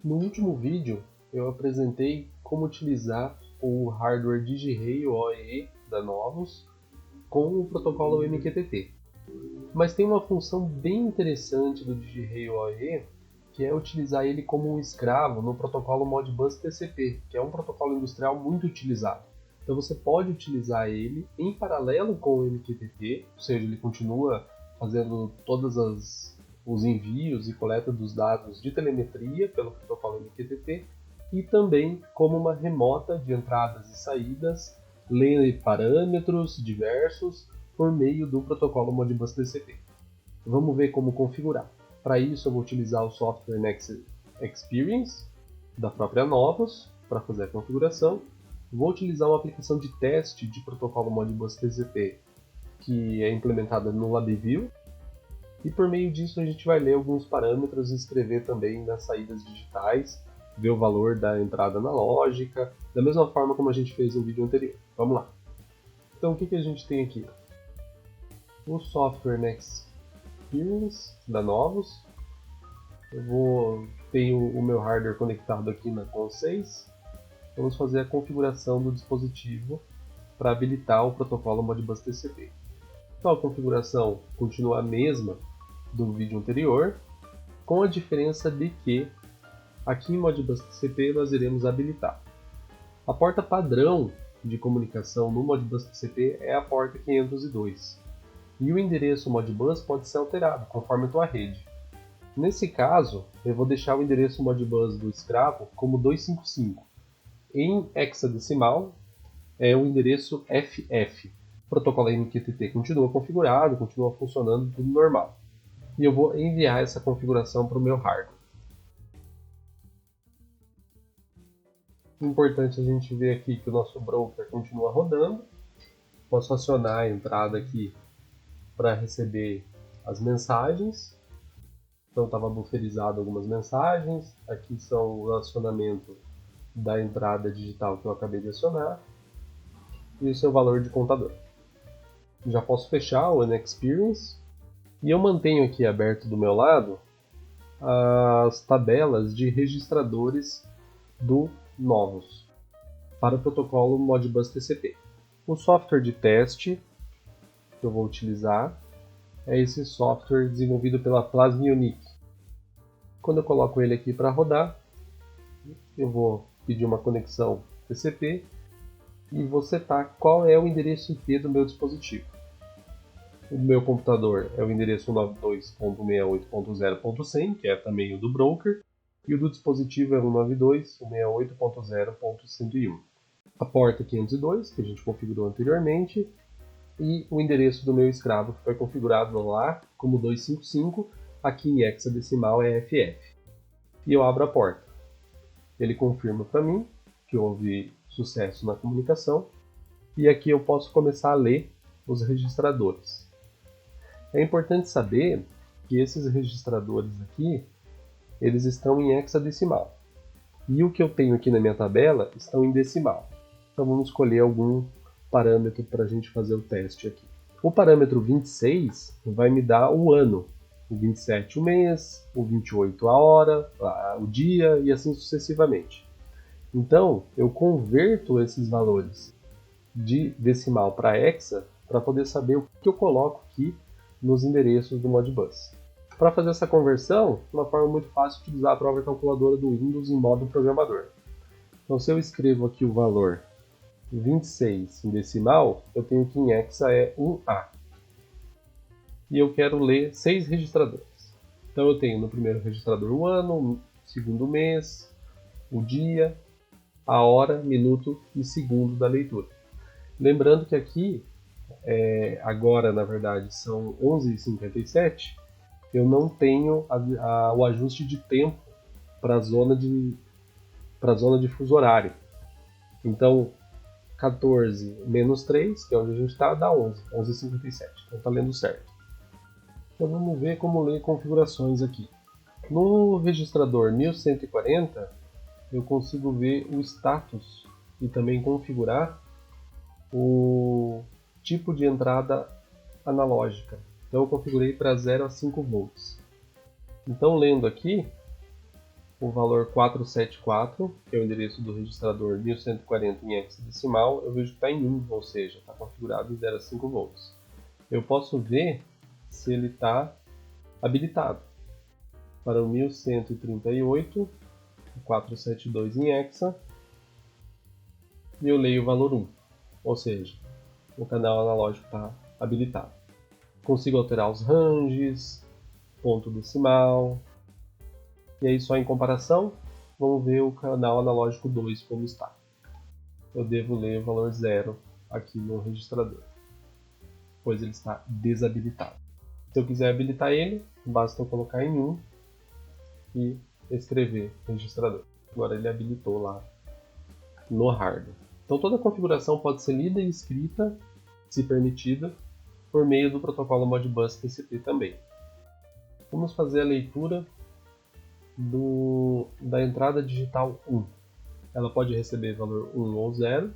No último vídeo, eu apresentei como utilizar o hardware DigiRail OEE da Novus com o protocolo MQTT. Mas tem uma função bem interessante do DigiRail OEE, que é utilizar ele como um escravo no protocolo Modbus TCP, que é um protocolo industrial muito utilizado. Então você pode utilizar ele em paralelo com o MQTT, ou seja, ele continua fazendo todos os envios e coleta dos dados de telemetria pelo protocolo MQTT e também como uma remota de entradas e saídas, lendo parâmetros diversos por meio do protocolo Modbus TCP. Vamos ver como configurar. Para isso eu vou utilizar o software Next Experience da própria Novus para fazer a configuração. Vou utilizar uma aplicação de teste de protocolo Modbus TCP que é implementada no LabVIEW. E por meio disso a gente vai ler alguns parâmetros e escrever também nas saídas digitais, ver o valor da entrada analógica, da mesma forma como a gente fez no vídeo anterior. Vamos lá. Então o que a gente tem aqui? O software Next Experience da Novus. Tenho o meu hardware conectado aqui na CON6. Vamos fazer a configuração do dispositivo para habilitar o protocolo Modbus TCP. Então a configuração continua a mesma do vídeo anterior, com a diferença de que aqui em Modbus TCP nós iremos habilitar. A porta padrão de comunicação no Modbus TCP é a porta 502. E o endereço Modbus pode ser alterado conforme a tua rede. Nesse caso, eu vou deixar o endereço Modbus do escravo como 255. Em hexadecimal é o endereço FF. O protocolo MQTT continua configurado, continua funcionando tudo normal. E eu vou enviar essa configuração para o meu hardware. Importante a gente ver aqui que o nosso broker continua rodando. Posso acionar a entrada aqui para receber as mensagens. Então estava bufferizado algumas mensagens. Aqui são o acionamento da entrada digital que eu acabei de acionar e o seu valor de contador. Já posso fechar o Inexperience e eu mantenho aqui aberto do meu lado as tabelas de registradores do Novus para o protocolo Modbus TCP. O software de teste que eu vou utilizar é esse software desenvolvido pela Plasmionic. Quando eu coloco ele aqui para rodar, eu vou pedir uma conexão TCP e vou setar qual é o endereço IP do meu dispositivo. O meu computador é o endereço 192.168.0.100, que é também o do broker, e o do dispositivo é 192.168.0.101. A porta 502, que a gente configurou anteriormente, e o endereço do meu escravo que foi configurado lá como 255, aqui em hexadecimal é FF. E eu abro a porta. Ele confirma para mim que houve sucesso na comunicação, e aqui eu posso começar a ler os registradores. É importante saber que esses registradores aqui, eles estão em hexadecimal. E o que eu tenho aqui na minha tabela estão em decimal. Então vamos escolher algum parâmetro para a gente fazer o teste aqui. O parâmetro 26 vai me dar o ano, o 27 o mês, o 28 a hora, o dia e assim sucessivamente. Então eu converto esses valores de decimal para hexa para poder saber o que eu coloco aqui nos endereços do Modbus. Para fazer essa conversão, uma forma muito fácil é utilizar a própria calculadora do Windows em modo programador. Então se eu escrevo aqui o valor 26 em decimal, eu tenho que em hexa é 1A. E eu quero ler 6 registradores. Então eu tenho no primeiro registrador o ano, no segundo mês, o dia, a hora, minuto e segundo da leitura. Lembrando que aqui, agora na verdade são 11h57, eu não tenho o ajuste de tempo para a zona de fuso horário. Então 14 menos 3, que é onde a gente está, dá 11h57. Então está lendo certo. Então vamos ver como ler configurações aqui. No registrador 1140, eu consigo ver o status e também configurar o tipo de entrada analógica. Então eu configurei para 0 a 5 volts. Então lendo aqui, o valor 474, que é o endereço do registrador 1140 em hexadecimal, eu vejo que está em 1, ou seja, está configurado em 0 a 5 volts. Eu posso ver se ele está habilitado. Para o 1138, 472 em hexa, e eu leio o valor 1, ou seja, o canal analógico está habilitado. Consigo alterar os ranges, ponto decimal, e aí só em comparação, vamos ver o canal analógico 2 como está. Eu devo ler o valor 0 aqui no registrador, pois ele está desabilitado. Se eu quiser habilitar ele, basta eu colocar em 1 e escrever registrador. Agora ele habilitou lá no hardware. Então toda a configuração pode ser lida e escrita, se permitida, por meio do protocolo Modbus TCP também. Vamos fazer a leitura da entrada digital 1. Ela pode receber valor 1 ou 0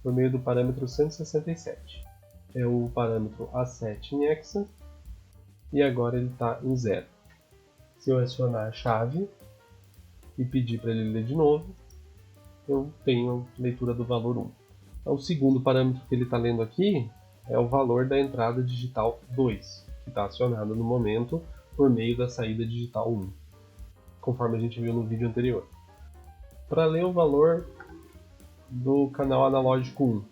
por meio do parâmetro 167. É o parâmetro A7 em hexa e agora ele está em 0. Se eu acionar a chave e pedir para ele ler de novo, eu tenho leitura do valor 1. Então, o segundo parâmetro que ele está lendo aqui é o valor da entrada digital 2, que está acionada no momento por meio da saída digital 1, conforme a gente viu no vídeo anterior. Para ler o valor do canal analógico 1,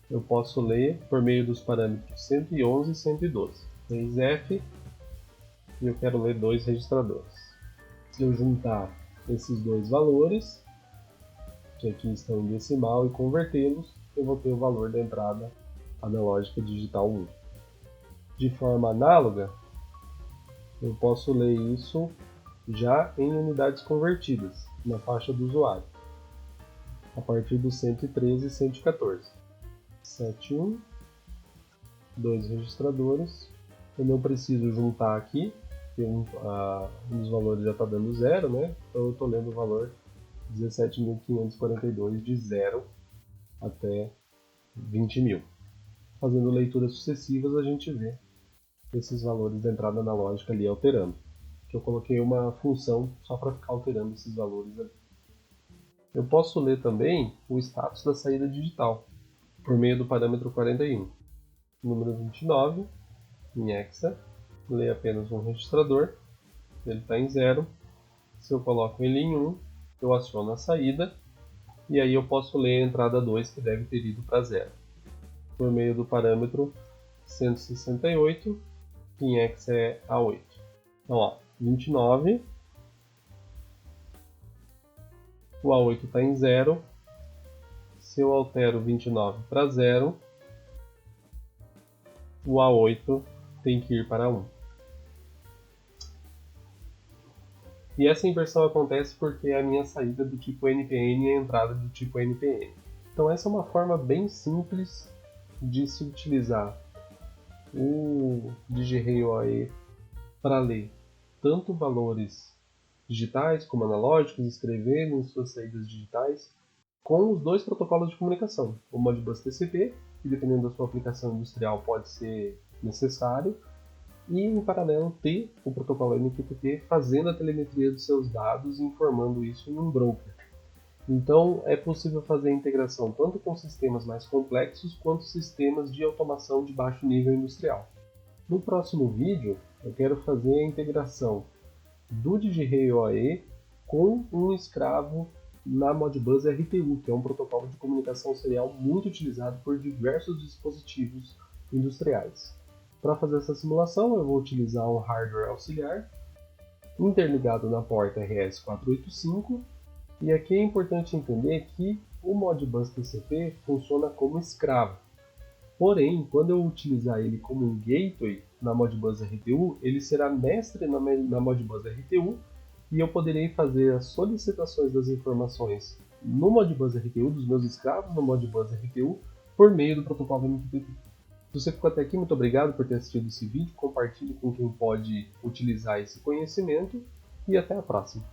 eu posso ler por meio dos parâmetros 111 e 112. 3F, e eu quero ler 2 registradores. Se eu juntar esses dois valores, que aqui estão em decimal, e convertê-los, eu vou ter o valor da entrada analógica digital 1. De forma análoga, eu posso ler isso já em unidades convertidas, na faixa do usuário, a partir do 113 e 114. 71, 2 registradores. Eu não preciso juntar aqui, porque um dos valores já está dando 0, né? Então eu estou lendo o valor 17.542 de 0 até 20.000. Fazendo leituras sucessivas, a gente vê esses valores da entrada analógica ali alterando. Que eu coloquei uma função só para ficar alterando esses valores ali. Eu posso ler também o status da saída digital, por meio do parâmetro 41. Número 29, em hexa, lê apenas um registrador, ele está em 0. Se eu coloco ele em 1, eu aciono a saída, e aí eu posso ler a entrada 2, que deve ter ido para 0, por meio do parâmetro 168, que em hexa é A8. Então, ó, 29, o A8 está em 0. Se eu altero 29 para 0, o A8 tem que ir para 1. E essa inversão acontece porque a minha saída é do tipo NPN e a entrada do tipo NPN. Então essa é uma forma bem simples de se utilizar o DigiRay OAE para ler tanto valores digitais como analógicos, escrever em suas saídas digitais, com os dois protocolos de comunicação, o Modbus TCP, que dependendo da sua aplicação industrial pode ser necessário, e em paralelo ter o protocolo MQTT fazendo a telemetria dos seus dados e informando isso em um broker. Então é possível fazer a integração tanto com sistemas mais complexos quanto sistemas de automação de baixo nível industrial. No próximo vídeo eu quero fazer a integração do DigiRay OAE com um escravo na Modbus RTU, que é um protocolo de comunicação serial muito utilizado por diversos dispositivos industriais. Para fazer essa simulação, eu vou utilizar um hardware auxiliar interligado na porta RS485, e aqui é importante entender que o Modbus TCP funciona como escravo. Porém, quando eu utilizar ele como um gateway na Modbus RTU, ele será mestre na Modbus RTU, e eu poderei fazer as solicitações das informações no Modbus RTU, dos meus escravos no Modbus RTU, por meio do protocolo MQTT. Se você ficou até aqui, muito obrigado por ter assistido esse vídeo, compartilhe com quem pode utilizar esse conhecimento e até a próxima.